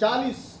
40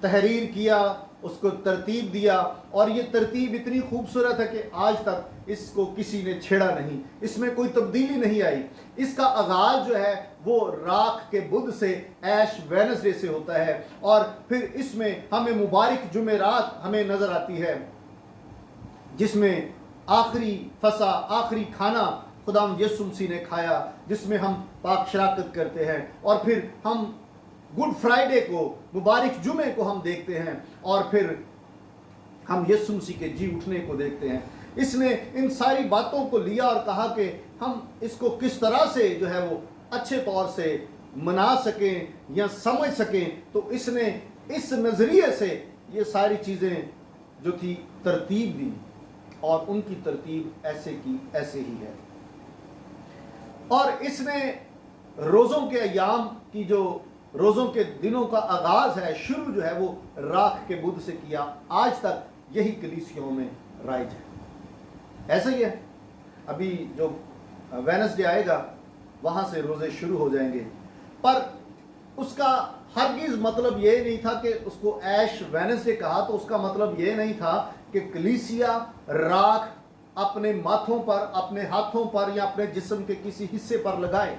تحریر کیا، اس کو ترتیب دیا، اور یہ ترتیب اتنی خوبصورت ہے کہ آج تک اس کو کسی نے چھیڑا نہیں، اس میں کوئی تبدیلی نہیں آئی۔ اس کا آغاز جو ہے وہ راکھ کے بدھ سے، ایش وینسڈے سے ہوتا ہے، اور پھر اس میں ہمیں مبارک جمعرات ہمیں نظر آتی ہے، جس میں آخری فصح، آخری کھانا خداوند یسوع مسیح نے کھایا، جس میں ہم پاک شراکت کرتے ہیں، اور پھر ہم گڈ فرائیڈے کو، مبارک جمعے کو ہم دیکھتے ہیں، اور پھر ہم یسوع مسیح کے جی اٹھنے کو دیکھتے ہیں۔ اس نے ان ساری باتوں کو لیا اور کہا کہ ہم اس کو کس طرح سے جو ہے وہ اچھے طور سے منا سکیں یا سمجھ سکیں، تو اس نے اس نظریے سے یہ ساری چیزیں جو تھی ترتیب دی، اور ان کی ترتیب ایسے کی ایسے ہی ہے۔ اور اس نے روزوں کے ایام کی، جو روزوں کے دنوں کا آغاز ہے، شروع جو ہے وہ راکھ کے بدھ سے کیا، آج تک یہی کلیسیوں میں رائج ہے۔ ایسا ہی ہے، ابھی جو وینسڈے آئے گا وہاں سے روزے شروع ہو جائیں گے، پر اس کا ہرگز مطلب یہ نہیں تھا کہ اس کو ایش وینسڈے کہا تو اس کا مطلب یہ نہیں تھا کہ کلیسیا راکھ اپنے ماتھوں پر، اپنے ہاتھوں پر یا اپنے جسم کے کسی حصے پر لگائے۔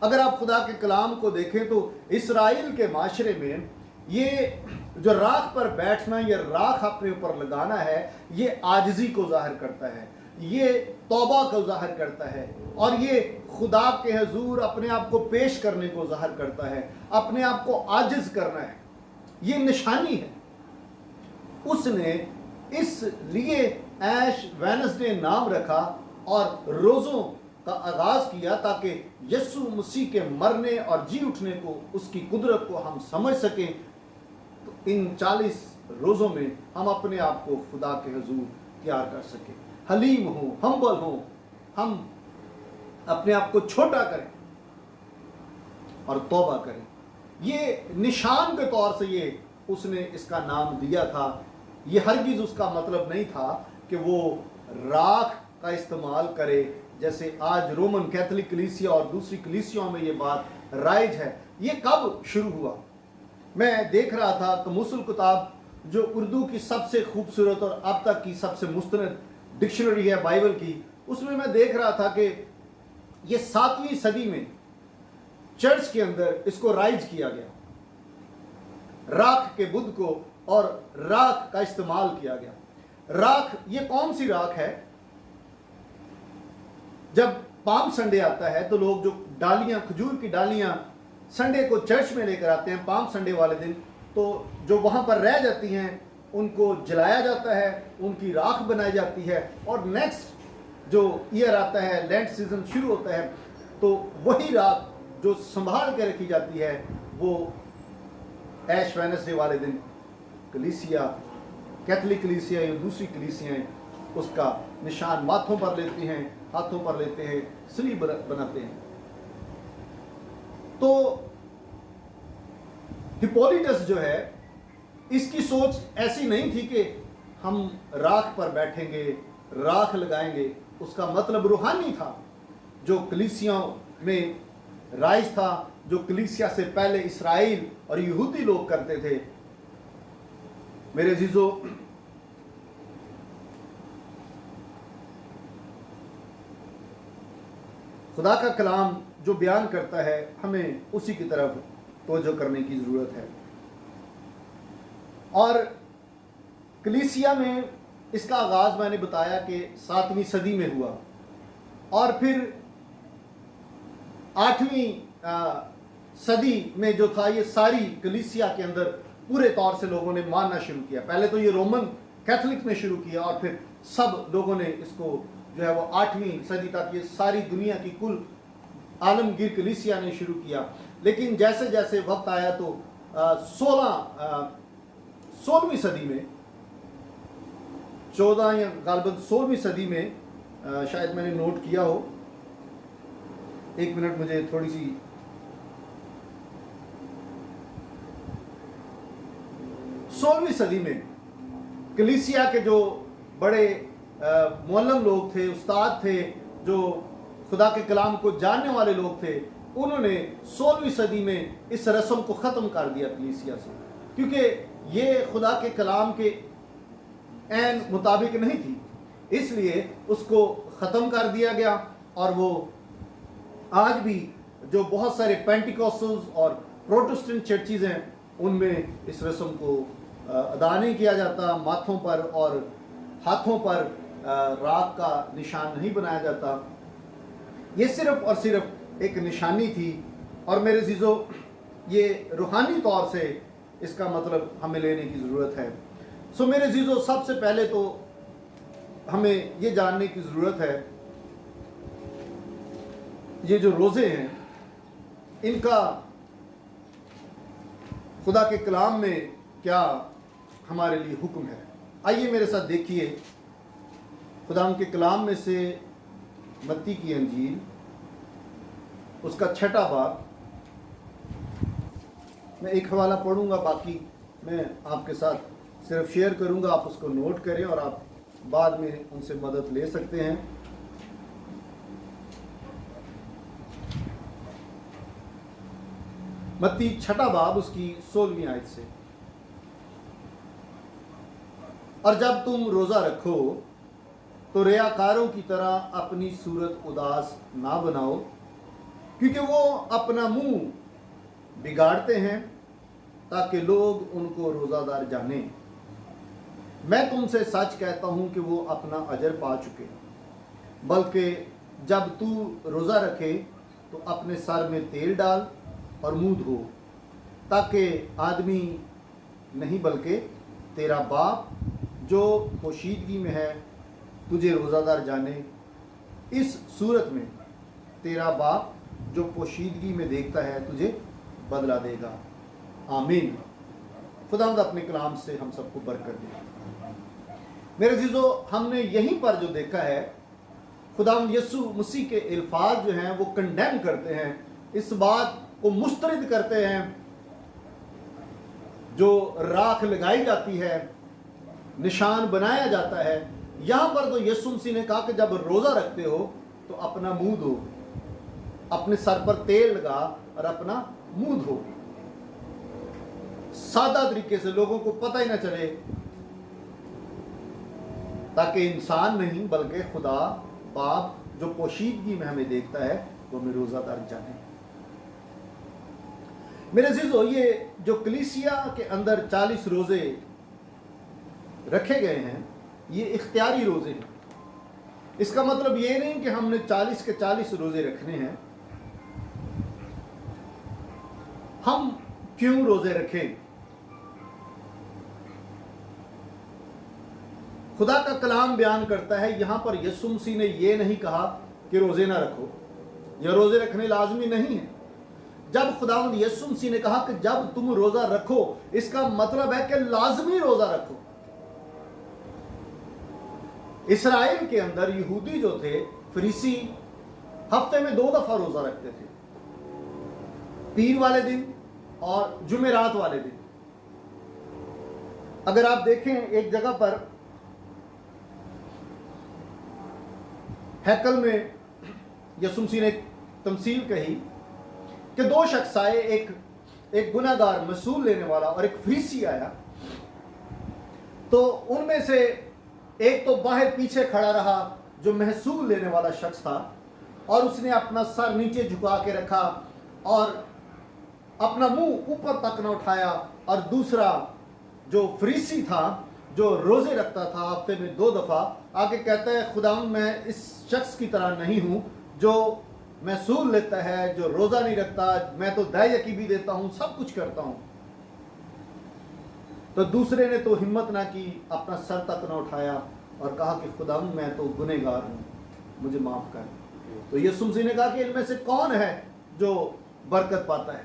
اگر آپ خدا کے کلام کو دیکھیں تو اسرائیل کے معاشرے میں یہ جو راکھ پر بیٹھنا، یہ راکھ اپنے اوپر لگانا ہے، یہ عاجزی کو ظاہر کرتا ہے، یہ توبہ کو ظاہر کرتا ہے، اور یہ خدا کے حضور اپنے آپ کو پیش کرنے کو ظاہر کرتا ہے، اپنے آپ کو عاجز کرنا ہے، یہ نشانی ہے۔ اس نے اس لیے ایش وینسڈے نام رکھا اور روزوں کا آغاز کیا، تاکہ یسوع مسیح کے مرنے اور جی اٹھنے کو، اس کی قدرت کو ہم سمجھ سکیں۔ تو ان 40 روزوں میں ہم اپنے آپ کو خدا کے حضور تیار کر سکیں، حلیم ہوں، ہمبل ہوں، ہم اپنے آپ کو چھوٹا کریں اور توبہ کریں۔ یہ نشان کے طور سے یہ اس نے اس کا نام دیا تھا۔ یہ ہرگز اس کا مطلب نہیں تھا کہ وہ راکھ کا استعمال کرے، جیسے آج رومن کیتھولک کلیسیا اور دوسری کلیسیوں میں یہ بات رائج ہے۔ یہ کب شروع ہوا؟ میں دیکھ رہا تھا قاموس الکتاب، جو اردو کی سب سے خوبصورت اور اب تک کی سب سے مستند ڈکشنری ہے بائبل کی، اس میں دیکھ رہا تھا کہ یہ 7ویں صدی میں چرچ کے اندر اس کو رائج کیا گیا، راکھ کے بدھ کو، اور راکھ کا استعمال کیا گیا۔ راکھ، یہ کون سی راکھ ہے؟ جب پام سنڈے آتا ہے تو لوگ جو ڈالیاں، کھجور کی ڈالیاں سنڈے کو چرچ میں لے کر آتے ہیں پام سنڈے والے دن، تو جو وہاں پر رہ جاتی ہیں ان کو جلایا جاتا ہے، ان کی راکھ بنائی جاتی ہے، اور نیکسٹ جو ایئر آتا ہے، لینٹ سیزن شروع ہوتا ہے، تو وہی راکھ جو سنبھال کے رکھی جاتی ہے، وہ ایش وینسڈے والے دن کلیسیا، کیتھولک کلیسیا یا دوسری کلیسیاں اس کا نشان ماتھوں پر لیتے ہیں، ہاتھوں پر لیتے ہیں، سلیب بناتے ہیں۔ تو ہپولیٹس جو ہے، اس کی سوچ ایسی نہیں تھی کہ ہم راکھ پر بیٹھیں گے، راکھ لگائیں گے۔ اس کا مطلب روحانی تھا، جو کلیسیوں میں رائج تھا، جو کلیسیا سے پہلے اسرائیل اور یہودی لوگ کرتے تھے۔ میرے عزیزو، خدا کا کلام جو بیان کرتا ہے، ہمیں اسی کی طرف توجہ کرنے کی ضرورت ہے۔ اور کلیسیا میں اس کا آغاز میں نے بتایا کہ 7ویں صدی میں ہوا، اور پھر 8ویں صدی میں جو تھا، یہ ساری کلیسیا کے اندر پورے طور سے لوگوں نے ماننا شروع کیا۔ پہلے تو یہ رومن کیتھولک نے شروع کیا، اور پھر سب لوگوں نے اس کو جو ہے وہ 8ویں صدی تک یہ ساری دنیا کی کل عالمگیر کلیسیا نے شروع کیا۔ لیکن جیسے جیسے وقت آیا تو 16ویں صدی میں، 14 یا غالباً 16ویں صدی میں، شاید میں نے نوٹ کیا ہو، ایک منٹ مجھے تھوڑی سی، 16ویں صدی میں کلیسیا کے جو بڑے معلم لوگ تھے، استاد تھے، جو خدا کے کلام کو جاننے والے لوگ تھے، انہوں نے 16ویں صدی میں اس رسم کو ختم کر دیا کلیسیا سے۔ کیونکہ یہ خدا کے کلام کے عین مطابق نہیں تھی، اس لیے اس کو ختم کر دیا گیا، اور وہ آج بھی جو بہت سارے پینٹیکوسٹلز اور پروٹسٹنٹ چرچز ہیں ان میں اس رسم کو ادا نہیں کیا جاتا، ماتھوں پر اور ہاتھوں پر راک کا نشان نہیں بنایا جاتا۔ یہ صرف اور صرف ایک نشانی تھی، اور میرے عزیزو یہ روحانی طور سے اس کا مطلب ہمیں لینے کی ضرورت ہے۔ سو میرے عزیزو، سب سے پہلے تو ہمیں یہ جاننے کی ضرورت ہے یہ جو روزے ہیں ان کا خدا کے کلام میں کیا ہمارے لیے حکم ہے۔ آئیے میرے ساتھ دیکھیے خدا کے کلام میں سے متی کی انجیل اس کا 6واں باب۔ میں ایک حوالہ پڑھوں گا، باقی میں آپ کے ساتھ صرف شیئر کروں گا، آپ اس کو نوٹ کریں اور آپ بعد میں ان سے مدد لے سکتے ہیں۔ متی 6واں باب اس کی 16ویں آیت سے، اور جب تم روزہ رکھو تو ریاکاروں کی طرح اپنی صورت اداس نہ بناؤ، کیونکہ وہ اپنا منہ بگاڑتے ہیں تاکہ لوگ ان کو روزہ دار جانیں۔ میں تم سے سچ کہتا ہوں کہ وہ اپنا اجر پا چکے، بلکہ جب تو روزہ رکھے تو اپنے سر میں تیل ڈال اور منہ دھو، تاکہ آدمی نہیں بلکہ تیرا باپ جو پوشیدگی میں ہے تجھے روزہ دار جانے۔ اس صورت میں تیرا باپ جو پوشیدگی میں دیکھتا ہے تجھے بدلہ دے گا۔ آمین۔ خداوند اپنے کلام سے ہم سب کو برکت دے۔ میرے عزیزو، ہم نے یہیں پر جو دیکھا ہے خداوند یسوع مسیح کے الفاظ جو ہیں وہ کنڈیم کرتے ہیں، اس بات کو مسترد کرتے ہیں جو راکھ لگائی جاتی ہے، نشان بنایا جاتا ہے۔ یہاں پر تو یسوع مسیح نے کہا کہ جب روزہ رکھتے ہو تو اپنا منہ دھو، اپنے سر پر تیل لگا اور اپنا منہ دھو، سادہ طریقے سے لوگوں کو پتہ ہی نہ چلے، تاکہ انسان نہیں بلکہ خدا باپ جو پوشیدگی میں ہمیں دیکھتا ہے وہ ہمیں روزہ دار جانے۔ میرے عزیزو، یہ جو کلیسیا کے اندر 40 روزے رکھے گئے ہیں یہ اختیاری روزے ہیں۔ اس کا مطلب یہ نہیں کہ ہم نے 40 کے 40 روزے رکھنے ہیں۔ ہم کیوں روزے رکھیں؟ خدا کا کلام بیان کرتا ہے، یہاں پر یسوع مسیح نے یہ نہیں کہا کہ روزے نہ رکھو یا روزے رکھنے لازمی نہیں ہے۔ جب خداوند یسوع مسیح نے کہا کہ جب تم روزہ رکھو، اس کا مطلب ہے کہ لازمی روزہ رکھو۔ اسرائیل کے اندر یہودی جو تھے، فریسی، ہفتے میں 2 دفعہ روزہ رکھتے تھے، پیر والے دن اور جمعرات والے دن۔ اگر آپ دیکھیں ایک جگہ پر ہیکل میں یسوع مسیح نے تمثیل کہی کہ 2 شخص آئے، ایک گناہ گار محصول لینے والا اور ایک فریسی آیا، تو ان میں سے ایک تو باہر پیچھے کھڑا رہا جو محصول لینے والا شخص تھا، اور اس نے اپنا سر نیچے جھکا کے رکھا اور اپنا منہ اوپر تک نہ اٹھایا، اور دوسرا جو فریسی تھا جو روزے رکھتا تھا ہفتے میں 2 دفعہ، آگے کہتا ہے خداوند میں اس شخص کی طرح نہیں ہوں جو محصول لیتا ہے، جو روزہ نہیں رکھتا، میں تو دائیں یقی بھی دیتا ہوں، سب کچھ کرتا ہوں۔ تو دوسرے نے تو ہمت نہ کی، اپنا سر تک نہ اٹھایا اور کہا کہ خداوند میں تو گنہگار ہوں، مجھے معاف کر۔ تو یسوع مسیح نے کہا کہ ان میں سے کون ہے جو برکت پاتا ہے؟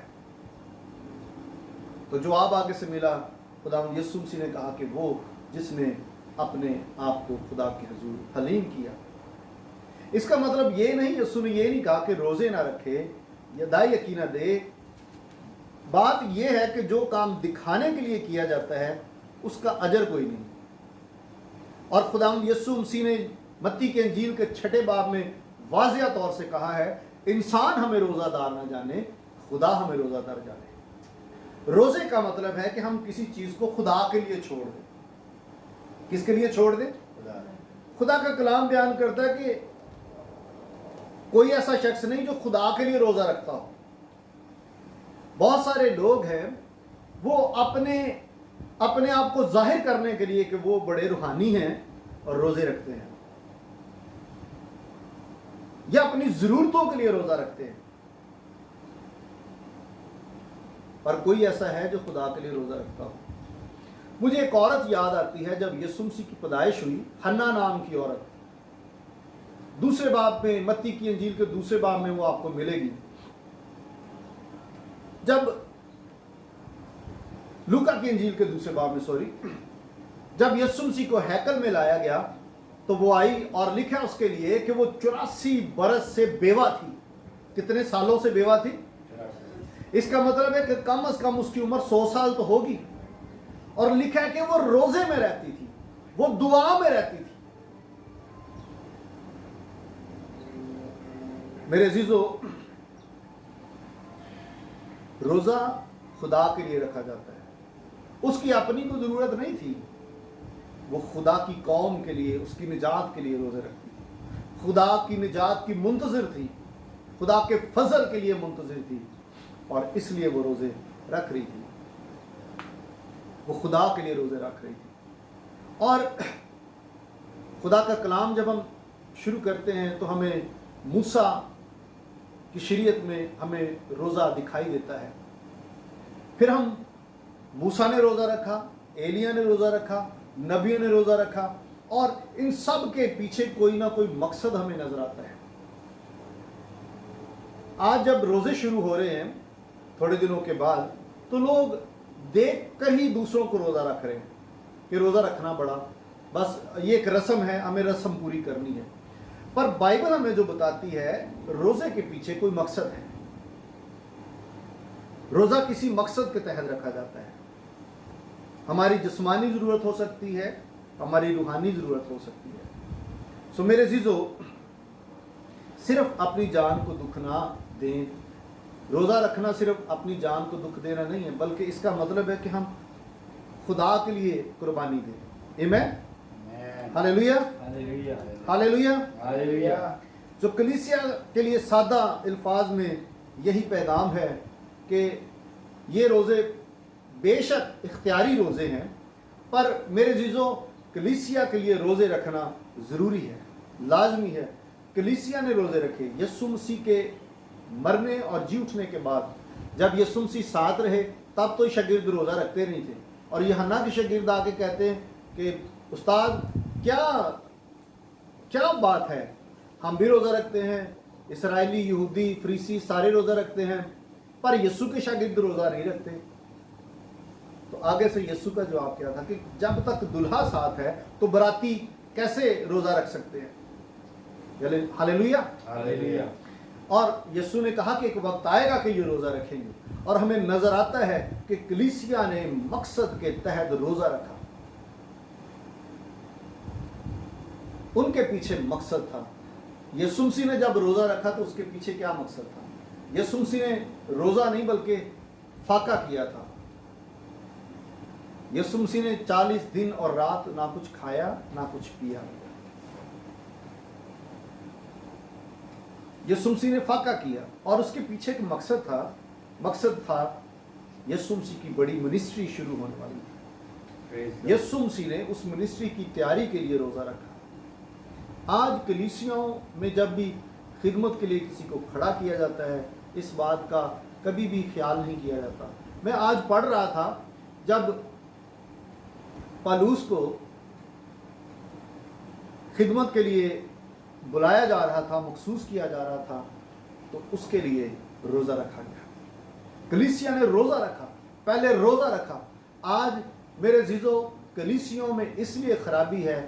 تو جواب آگے سے ملا، خداوند یسوع مسیح نے کہا کہ وہ جس نے اپنے آپ کو خدا کے حضور حلیم کیا۔ اس کا مطلب یہ نہیں، یسوع نے یہ نہیں کہا کہ روزے نہ رکھے یا دائیں یقین نہ دے۔ بات یہ ہے کہ جو کام دکھانے کے لیے کیا جاتا ہے اس کا اجر کوئی نہیں۔ اور خداوند یسوع مسیح نے متی کے انجیل کے 6 باب میں واضح طور سے کہا ہے، انسان ہمیں روزہ دار نہ جانے، خدا ہمیں روزہ دار جانے۔ روزے کا مطلب ہے کہ ہم کسی چیز کو خدا کے لیے چھوڑ دیں. کس کے لیے چھوڑ دیں؟ خدا کا کلام بیان کرتا ہے کہ کوئی ایسا شخص نہیں جو خدا کے لیے روزہ رکھتا ہو. بہت سارے لوگ ہیں وہ اپنے آپ کو ظاہر کرنے کے لیے کہ وہ بڑے روحانی ہیں اور روزے رکھتے ہیں، یا اپنی ضرورتوں کے لیے روزہ رکھتے ہیں. پر کوئی ایسا ہے جو خدا کے لیے روزہ رکھتا ہو. مجھے ایک عورت یاد آتی ہے جب یسوع مسیح کی پیدائش ہوئی، حنا نام کی عورت. دوسرے باب میں، متی کی انجیل کے دوسرے باب میں وہ آپ کو ملے گی. جب لوکا کی انجیل کے دوسرے باب میں جب یسوع مسیح کو ہیکل میں لایا گیا تو وہ آئی اور لکھا اس کے لیے کہ وہ 84 برس سے بیوہ تھی. کتنے سالوں سے بیوہ تھی؟ اس کا مطلب ہے کہ کم از کم اس کی عمر 100 سال تو ہوگی. اور لکھا ہے کہ وہ روزے میں رہتی تھی، وہ دعا میں رہتی تھی. میرے عزیزو، روزہ خدا کے لیے رکھا جاتا ہے. اس کی اپنی کوئی ضرورت نہیں تھی، وہ خدا کی قوم کے لیے، اس کی نجات کے لیے روزے رکھتی تھی. خدا کی نجات کی منتظر تھی، خدا کے فضل کے لیے منتظر تھی، اور اس لیے وہ روزے رکھ رہی تھی. وہ خدا کے لیے روزے رکھ رہی تھی. اور خدا کا کلام جب ہم شروع کرتے ہیں تو ہمیں موسیٰ کی شریعت میں ہمیں روزہ دکھائی دیتا ہے. پھر ہم موسیٰ نے روزہ رکھا، ایلیاں نے روزہ رکھا، نبیوں نے روزہ رکھا، اور ان سب کے پیچھے کوئی نہ کوئی مقصد ہمیں نظر آتا ہے. آج جب روزے شروع ہو رہے ہیں تھوڑے دنوں کے بعد، تو لوگ دیکھ کر ہی دوسروں کو روزہ رکھ رہے ہیں کہ روزہ رکھنا بڑا، بس یہ ایک رسم ہے، ہمیں رسم پوری کرنی ہے. پر بائبل ہمیں جو بتاتی ہے، روزے کے پیچھے کوئی مقصد ہے. روزہ کسی مقصد کے تحت رکھا جاتا ہے. ہماری جسمانی ضرورت ہو سکتی ہے، ہماری روحانی ضرورت ہو سکتی ہے. سو میرے عزیزو، صرف اپنی جان کو دکھ نہ دیں. روزہ رکھنا صرف اپنی جان کو دکھ دینا نہیں ہے، بلکہ اس کا مطلب ہے کہ ہم خدا کے لیے قربانی دیں. آمین، ہاللیلویا، ہاللیلویا، ہاللیلویا. جو کلیسیا کے لیے سادہ الفاظ میں یہی پیغام ہے کہ یہ روزے بے شک اختیاری روزے ہیں، پر میرے عزیزو، کلیسیا کے لیے روزے رکھنا ضروری ہے، لازمی ہے. کلیسیا نے روزے رکھے. یسوع مسیح کے مرنے اور جی اٹھنے کے بعد جب یسوع مسیح ساتھ رہے تب تو شاگرد روزہ رکھتے نہیں تھے. اور یوحنا کے شاگرد آ کے کہتے ہیں کہ استاد کیا بات ہے، ہم بھی روزہ رکھتے ہیں، اسرائیلی، یہودی، فریسی سارے روزہ رکھتے ہیں، پر یسوع کے شاگرد روزہ نہیں رکھتے. تو آگے سے یسوع کا جواب کیا تھا کہ جب تک دلہا ساتھ ہے تو براتی کیسے روزہ رکھ سکتے ہیں؟ ہاللیلویا، ہاللیلویا. اور یسوع نے کہا کہ ایک وقت آئے گا کہ یہ روزہ رکھیں گے. اور ہمیں نظر آتا ہے کہ کلیسیا نے مقصد کے تحت روزہ رکھا. ان کے پیچھے مقصد تھا. یسوع مسیح نے جب روزہ رکھا تو اس کے پیچھے کیا مقصد تھا؟ یسوع مسیح نے روزہ نہیں بلکہ فاقہ کیا تھا. یسوع مسیح نے 40 دن اور رات نہ کچھ کھایا نہ کچھ پیا. یسوع مسیح نے فاقہ کیا، اور اس کے پیچھے ایک مقصد تھا یسوع مسیح کی بڑی منسٹری شروع ہونے والی تھی. یسوع مسیح نے اس منسٹری کی تیاری کے لیے روزہ رکھا. آج کلیسیوں میں جب بھی خدمت کے لیے کسی کو کھڑا کیا جاتا ہے، اس بات کا کبھی بھی خیال نہیں کیا جاتا. میں آج پڑھ رہا تھا جب پالوس کو خدمت کے لیے بلایا جا رہا تھا، مخصوص کیا جا رہا تھا، تو اس کے لیے روزہ رکھا گیا. کلیسیا نے روزہ رکھا، پہلے روزہ رکھا. آج میرے عزیزو، کلیسیوں میں اس لیے خرابی ہے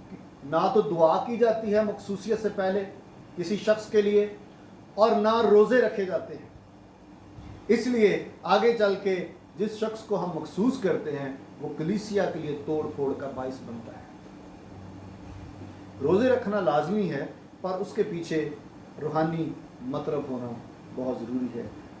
کہ نہ تو دعا کی جاتی ہے مخصوصیت سے پہلے کسی شخص کے لیے، اور نہ روزے رکھے جاتے ہیں. اس لیے آگے چل کے جس شخص کو ہم مخصوص کرتے ہیں وہ کلیسیا کے لیے توڑ پھوڑ کا باعث بنتا ہے. روزے رکھنا لازمی ہے، پر اس کے پیچھے روحانی مطلب ہونا بہت ضروری ہے.